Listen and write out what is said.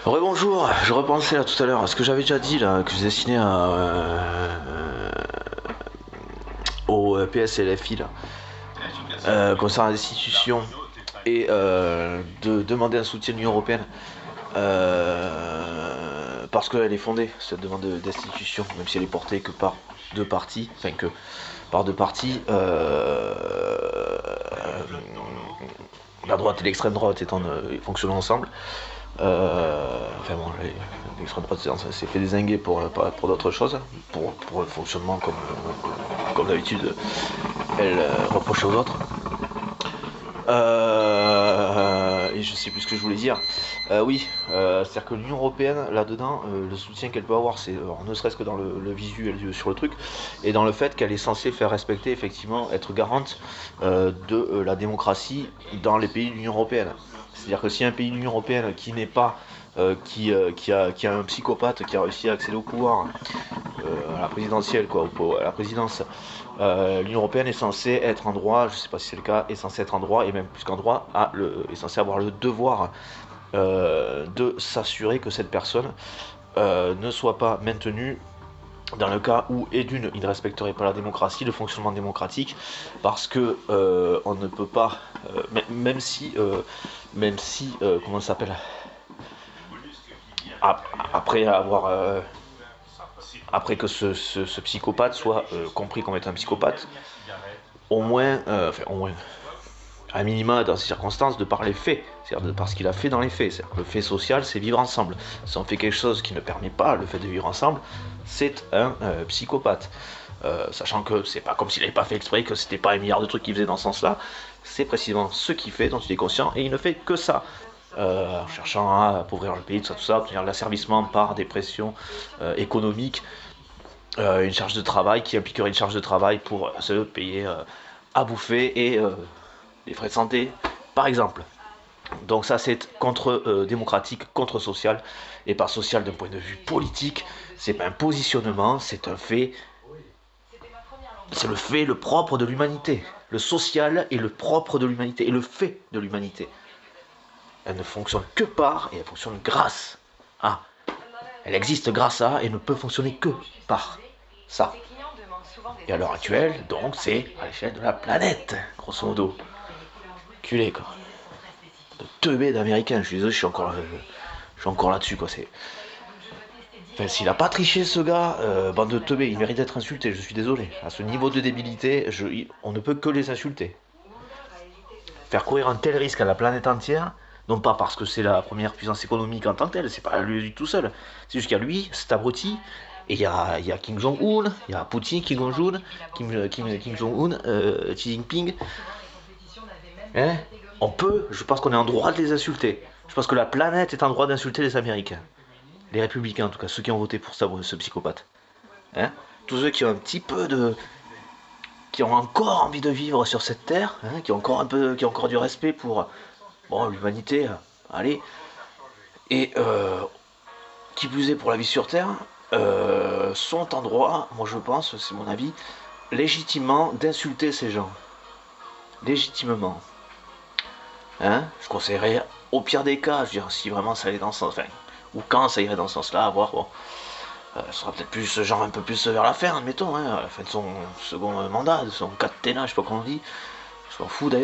Rebonjour, je repensais là tout à l'heure à ce que j'avais déjà dit là, que je destinais au PSLFI là, concernant l'institution et de demander un soutien de l'Union Européenne parce qu'elle est fondée, cette demande d'institution, même si elle est portée que par deux partis, enfin que par deux partis, la droite et l'extrême droite étant fonctionnant ensemble. Enfin bon, l'extrême droite s'est fait dézinguer pour d'autres choses, pour le fonctionnement comme d'habitude, elle reprochait aux autres. Et je sais plus ce que je voulais dire. Oui, c'est-à-dire que l'Union Européenne, là-dedans, le soutien qu'elle peut avoir, c'est ne serait-ce que dans le visuel sur le truc, et dans le fait qu'elle est censée faire respecter, effectivement, être garante de la démocratie dans les pays de l'Union Européenne. C'est-à-dire que si un pays de l'Union Européenne qui n'est pas, qui a un psychopathe qui a réussi à accéder au pouvoir, à la présidentielle, quoi, à la présidence, l'Union Européenne est censée être en droit, je ne sais pas si c'est le cas, est censée être en droit, et même plus qu'en droit, est censée avoir le devoir de s'assurer que cette personne ne soit pas maintenue dans le cas où, et d'une, il ne respecterait pas la démocratie, le fonctionnement démocratique, parce que on ne peut pas, même si, comment ça s'appelle, après avoir, après que ce psychopathe soit compris comme étant un psychopathe, au moins, au moins, à minima dans ces circonstances, de par les faits, c'est-à-dire de par ce qu'il a fait dans les faits. C'est-à-dire que le fait social, c'est vivre ensemble. Si on fait quelque chose qui ne permet pas le fait de vivre ensemble, c'est un psychopathe. Sachant que c'est pas comme s'il n'avait pas fait exprès, que c'était pas un milliard de trucs qu'il faisait dans ce sens-là, c'est précisément ce qu'il fait, dont il est conscient, et il ne fait que ça. En cherchant à appauvrir le pays, tout ça, obtenir l'asservissement par des pressions économiques, une charge de travail qui impliquerait une charge de travail pour se payer à bouffer et les frais de santé, par exemple. Donc ça c'est contre-démocratique, contre-social, et pas social d'un point de vue politique, c'est pas un positionnement, c'est un fait, c'est le fait, le propre de l'humanité. Le social est le propre de l'humanité, et le fait de l'humanité. Elle ne fonctionne que par, et elle fonctionne grâce à. Elle existe grâce à, et ne peut fonctionner que par ça. Et à l'heure actuelle, donc c'est à l'échelle de la planète, grosso modo. Culé quoi. De teubé d'américain, je suis désolé, je suis encore là-dessus quoi. Enfin, s'il a pas triché ce gars, bande de teubés, il mérite d'être insulté, je suis désolé. À ce niveau de débilité, on ne peut que les insulter. Faire courir un tel risque à la planète entière, non pas parce que c'est la première puissance économique en tant que telle, c'est pas lui tout seul. C'est juste qu'il y a lui, cet abruti, et il y a Kim Jong-un, il y a Poutine, Kim Jong-un, Kim Jong-un, Xi Jinping. Hein, je pense qu'on est en droit de les insulter. Je pense que la planète est en droit d'insulter les Américains. Les républicains en tout cas, ceux qui ont voté pour ce psychopathe. Hein, tous ceux qui ont un petit peu de, qui ont encore envie de vivre sur cette terre, hein, qui ont encore du respect pour bon, l'humanité, allez, et qui plus est pour la vie sur terre, sont en droit, moi je pense, c'est mon avis, légitimement d'insulter ces gens. Légitimement. Hein, je conseillerais, au pire des cas, je veux dire, si vraiment ça allait dans ce sens, enfin, ou quand ça irait dans ce sens-là, à voir, bon, ce sera peut-être plus, genre un peu plus vers la fin, admettons, hein, à la fin de son second mandat, de son quinquennat, je sais pas comment on dit, je m'en fous d'ailleurs.